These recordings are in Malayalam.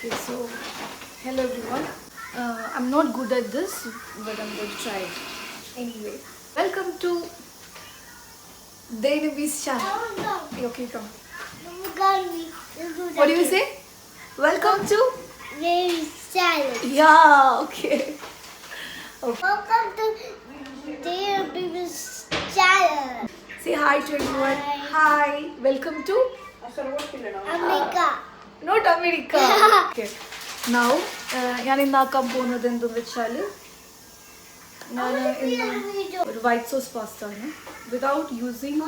Okay, so hello everyone. I'm not good at this, but I'm going to try it anyway. Welcome to Dainubi's channel. Okay, come. What do you say? Welcome to Dainubi's channel. Yeah, okay. Welcome to Dainubi's channel. Say hi to everyone. Hi. Welcome to America. Not America. Okay. Now, ഞാൻ ഇന്നാക്കാൻ പോകുന്നത് എന്തെന്ന് വെച്ചാൽ ഞാൻ ഇന്ന് ഒരു വൈറ്റ് സോസ് പാസ്ത ആണ് without using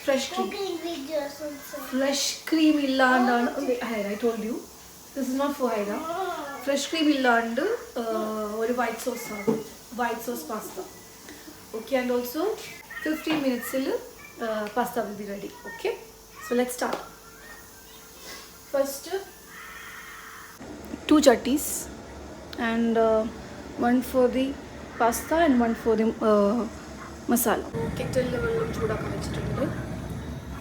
fresh cream. Fresh cream ഇല്ലാണ്ടാണ്. Haira I told you this is not for Haira. Fresh cream ഇല്ലാണ്ട് ഒരു വൈറ്റ് സോസ് ആണ്, white sauce pasta. Okay, and also 15 minutes pasta will be ready. Okay, so let's start. First, 2 chattis and one for the pasta and one for the masala. Kettle വെള്ളം ചൂടാക്കാൻ വെച്ചിട്ടുണ്ട്,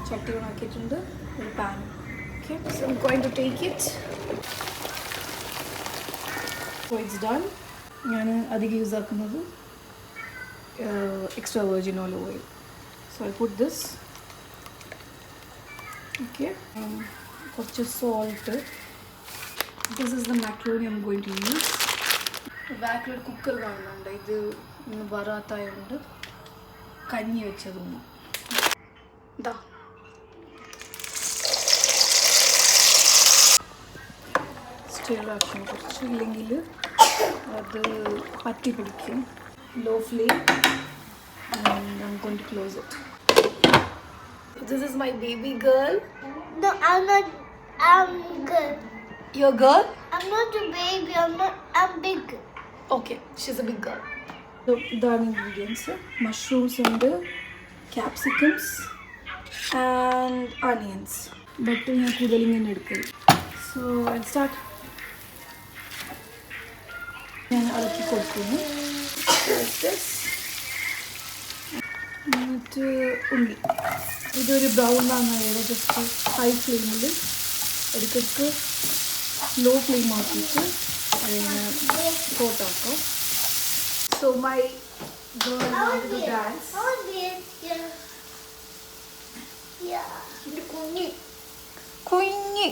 ചട്ടി ഓണാക്കിയിട്ടുണ്ട്, ഒരു pan. Okay, so I'm going to take it. So it's done. ഞാൻ അധികം യൂസ് ആക്കുന്നത് extra virgin olive oil. So I put this. Okay, just salt. This is the macaroni I'm going to use. Backward cooker vaananda idu innu varatayondu kanni vechadunu da stir action korchu illengil adu patti pidikkum. Low flame, and I'm going to close it. This is my baby girl. No, I'm not. I'm good. Your girl? I'm not a baby. I'm big. Okay, she's a big girl. So the ingredients: mushrooms and capsicums and onions. But I kudaling in edukku. So I'll start. ഞാൻ അളക്കി കൊടുക്കുന്നു. Like this. എന്നിട്ട് ഉള്ളി ഇതൊരു ബ്രൗൺ ആകുന്ന ജസ്റ്റ് ഹൈ ഫ്ലെയിമിൽ ഇടയ്ക്കിടയ്ക്ക് ലോ ഫ്ലെയിം ആക്കിയിട്ട് അതിനെ കോട്ടാക്കാം. So my girl wanted to dance. കുഞ്ഞി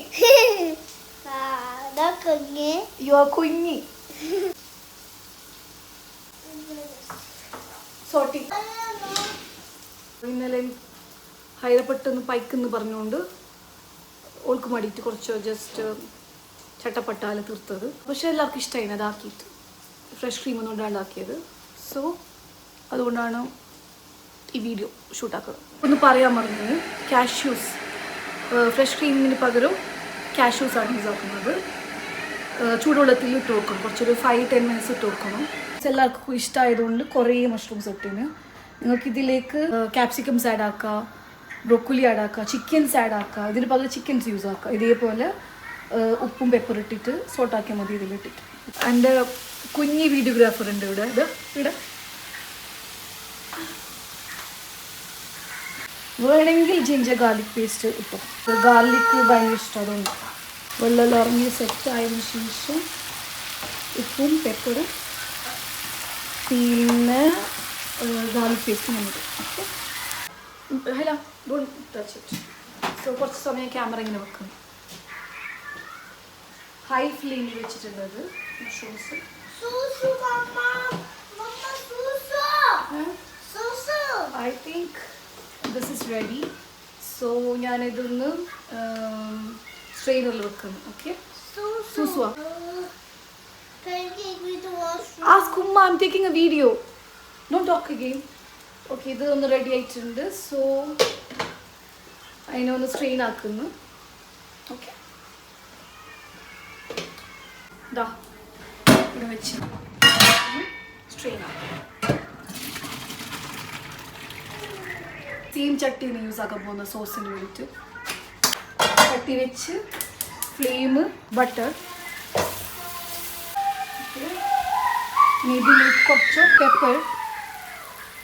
യു ആർ കുഞ്ഞി. സോട്ടി ഇന്നലെ ഹൈറപ്പെട്ടെന്ന് പൈക്കെന്ന് പറഞ്ഞുകൊണ്ട് ഓൾക്ക് മടിയിട്ട് കുറച്ച് ജസ്റ്റ് ചട്ടപ്പട്ടാൽ തീർത്തത്. പക്ഷെ എല്ലാവർക്കും ഇഷ്ടമായി അതാക്കിയിട്ട്, ഫ്രഷ് ക്രീം ഒന്നും ഉണ്ടാക്കിയത്. സോ അതുകൊണ്ടാണ് ഈ വീഡിയോ ഷൂട്ടാക്കുന്നത്. ഒന്ന് പറയാൻ പറഞ്ഞത്, കാഷ്യൂസ് ഫ്രഷ് ക്രീമിന് പകരം കാഷ്യൂസാണ് യൂസ് ആക്കുന്നത്. ചൂടുവെള്ളത്തിൽ ഇട്ട് വെക്കണം, കുറച്ചൊരു 5-10 minutes ഇട്ട് വെക്കണം. എല്ലാവർക്കും ഇഷ്ടമായതുകൊണ്ട് കുറേ മഷ്റൂംസ് ഇട്ടിന്. നിങ്ങൾക്ക് ഇതിലേക്ക് ക്യാപ്സിക്കംസ് ആഡ് ആക്കുക, ബ്രൊക്കോലി ആഡ് ആക്കുക, ചിക്കൻസ് ആഡ് ആക്കുക. ഇതിന് പകരം ചിക്കൻസ് യൂസ് ആക്കുക. ഇതേപോലെ ഉപ്പും പെപ്പർ ഇട്ടിട്ട് സോട്ടാക്കിയാൽ മതി ഇതിലിട്ടിട്ട്. എൻ്റെ കുഞ്ഞി വീഡിയോഗ്രാഫർ ഉണ്ട് ഇവിടെ. ഇവിടെ വേണമെങ്കിൽ ജിഞ്ചർ ഗാർലിക് പേസ്റ്റ് ഇട്ടു. ഗാർലിക്ക് ഭയങ്കര ഇഷ്ടം, അതുകൊണ്ട് വെള്ളം ഇറങ്ങി സെറ്റായതിനു ശേഷം ഉപ്പും പെപ്പറും പിന്നെ ഗാർലിക് പേസ്റ്റ് നമുക്ക്. Hello, don't touch it. So കുറച്ച് സമയം ക്യാമറ ഇങ്ങനെ വെക്കണം. ഹൈ ഫ്ലെയിമിൽ വെച്ചിട്ടുള്ളത് mushrooms. I think this is ready. So ഞാനിതൊന്ന് സ്ട്രെയിനറിൽ വെക്കുന്നു. Okay, സൂസുവാ. Ask Umma, I'm taking a video. Don't talk again. Okay, ഇത് ഒന്ന് റെഡി ആയിട്ടുണ്ട്. സോ അതിനെ ഒന്ന് സ്ട്രെയിൻ ആക്കുന്നു. ഓക്കെ, ഇതാ ഇവിടെ വെച്ച് സ്ട്രെയിൻ ആക്കും. സെയിം ചട്ടിന്ന് യൂസ് ആക്കാൻ പോകുന്ന സോസിന് വേണ്ടിയിട്ട് ചട്ടി വെച്ച് ഫ്ലെയിം ബട്ടർ. ഇതിലേക്ക് കുറച്ച് പെപ്പർ,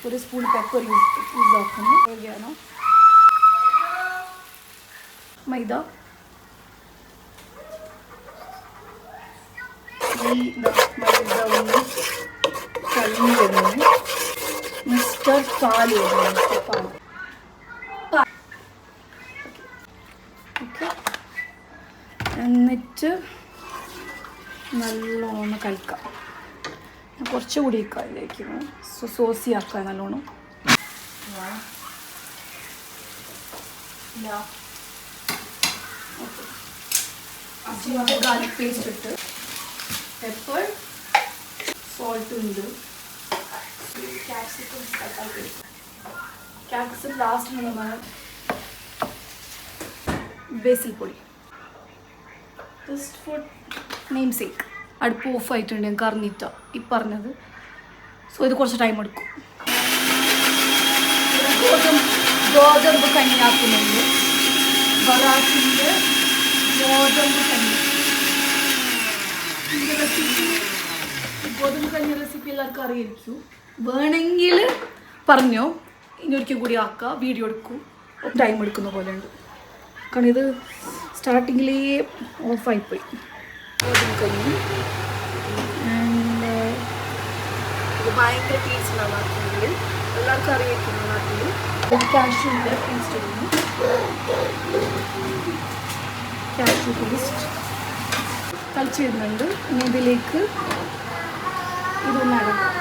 ഒരു സ്പൂൺ പെപ്പർ യൂസ് ആക്കുന്നു. ഓർഗാനോ, മൈദ, ഈ മൈദ കല്ല് വരുന്നു. മിസ്റ്റർ പാൽ വരുന്നു. മിസ്റ്റർ പാൽ. ഓക്കെ, എന്നിട്ട് നല്ലോണം കഴിക്കാം. കുറച്ചുകൂടി ഇരിക്കാം ഇതിലേക്ക്. സോസി ആക്കാം നല്ലോണം. ഗാർലിക് പേസ്റ്റ് ഇട്ട്, പെപ്പർ, സോൾട്ട് ഉണ്ട്, ക്യാപ്സിക്കം ലാസ്റ്റ് നമ്മൾ ബേസിൽ പൊടി, ജസ്റ്റ് ഫോർ നെയിം സേക്ക്. അടുപ്പ് ഓഫ് ആയിട്ടുണ്ട്, ഞങ്ങൾക്ക് അറിഞ്ഞിട്ട ഈ പറഞ്ഞത്. സോ ഇത് കുറച്ച് ടൈം എടുക്കും. ഗോതമ്പ് കഞ്ഞിയാക്കുന്നുണ്ട്. ബറാത്തിൻ്റെ ഗോതമ്പ് കഞ്ഞി. ഇതിൻ്റെ റെസിപ്പി, ഗോതമ്പ് കഞ്ഞി റെസിപ്പി എല്ലാവർക്കും അറിയായിരിക്കും. വേണമെങ്കിൽ പറഞ്ഞോ, ഇനി ഒരിക്കൽ കൂടി ആക്കുക, വീഡിയോ എടുക്കും. ടൈം എടുക്കുന്ന പോലെ ഉണ്ട്. കാരണം ഇത് സ്റ്റാർട്ടിങ്ങിലേ ഓഫായിപ്പോയി. ഗോതമ്പ് കഞ്ഞി ഇത് ഭയങ്കര ടേസ്റ്റാണ് നാട്ടിൽ. എല്ലാവർക്കും അറിയിക്കുന്നു നാട്ടിൽ. കാഷ്യൂവിൻ്റെ പേസ്റ്റ് ഇടുന്നു. കാഷ്യൂ പേസ്റ്റ് കളിച്ച് വരുന്നുണ്ട്. ഇനി ഇതിലേക്ക് ഇതൊന്ന് അടക്കാം.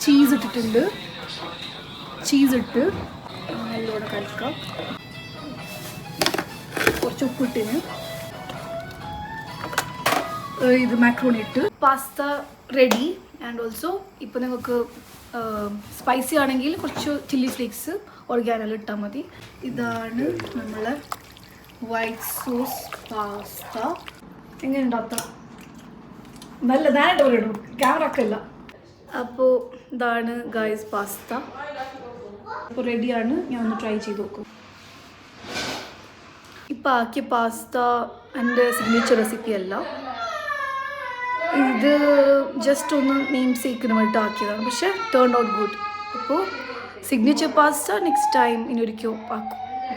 ചീസ് ഇട്ടിട്ടുണ്ട്. ചീസ് ഇട്ട് നല്ലോണം കഴിക്കാം. കുറച്ച് ഉപ്പിട്ടിന് ഇത് മാക്രോണി ഇട്ട്. Pasta ready. ആൻഡ് ഓൾസോ ഇപ്പോൾ നിങ്ങൾക്ക് സ്പൈസി ആണെങ്കിൽ കുറച്ച് ചില്ലി ഫ്ലേക്സ് ഓർഗാനൽ ഇട്ടാൽ മതി. ഇതാണ് നമ്മളെ വൈറ്റ് സോസ് പാസ്ത. എങ്ങനെ ഉണ്ടാക്കാം? നല്ല ഞാനായിട്ട് പറയണു, ക്യാമറ ഒക്കെ അല്ല. അപ്പോൾ ഇതാണ് ഗൈസ് പാസ്ത. അപ്പോൾ റെഡിയാണ്. ഞാൻ ഒന്ന് ട്രൈ ചെയ്ത് നോക്കും. ഇപ്പം ആക്കിയ പാസ്ത എൻ്റെ സിഗ്നേച്ചർ റെസിപ്പി അല്ല, ഇത് ജസ്റ്റ് ഒന്ന് നെയിം സേക്കിന് വേണ്ടിയിട്ട് ആക്കിയതാണ്. പക്ഷേ ടേൺ ഔട്ട് ഗുഡ്. അപ്പോൾ സിഗ്നേച്ചർ പാസ്ത നെക്സ്റ്റ് ടൈം ഇനി ഒരിക്കലും ആക്കും.